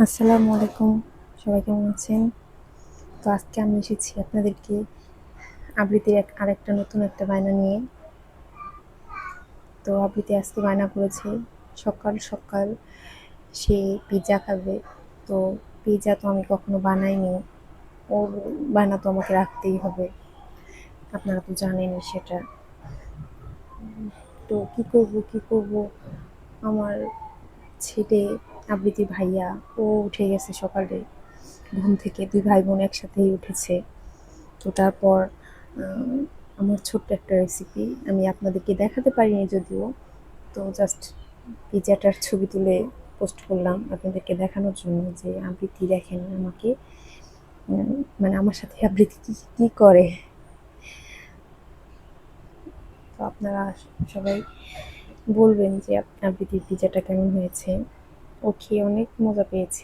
আসসালামু আলাইকুম। সবাই কেমন আছেন? তো আজকে আমি এসেছি আপনাদেরকে আবৃত্তির আরেকটা নতুন একটা বায়না নিয়ে। তো আবৃত্তি আজকে বায়না করেছে সকাল সকাল সে পিৎজা খাবে। তো পিৎজা তো আমি কখনো বানাইনি, ওর বায়না তো আমাকে রাখতেই হবে, আপনারা তো জানেনই সেটা। তো কি করব, আমার ছেলে আবৃত্তি ভাইয়া ও উঠে গেছে সকালে ঘুম থেকে, দুই ভাই বোন একসাথেই উঠেছে। তো তারপর আমার ছোট্ট একটা রেসিপি আমি আপনাদেরকে দেখাতে পারিনি যদিও, তো জাস্ট পিৎজাটার ছবি তুলে পোস্ট করলাম আপনাদেরকে দেখানোর জন্য যে আবৃত্তি দেখেন আমাকে, মানে আমার সাথে আবৃত্তি কী করে। তো আপনারা সবাই বলবেন যে আবৃত্তির পিৎজাটা কেমন হয়েছে। ও খেয়ে অনেক মজা পেয়েছে।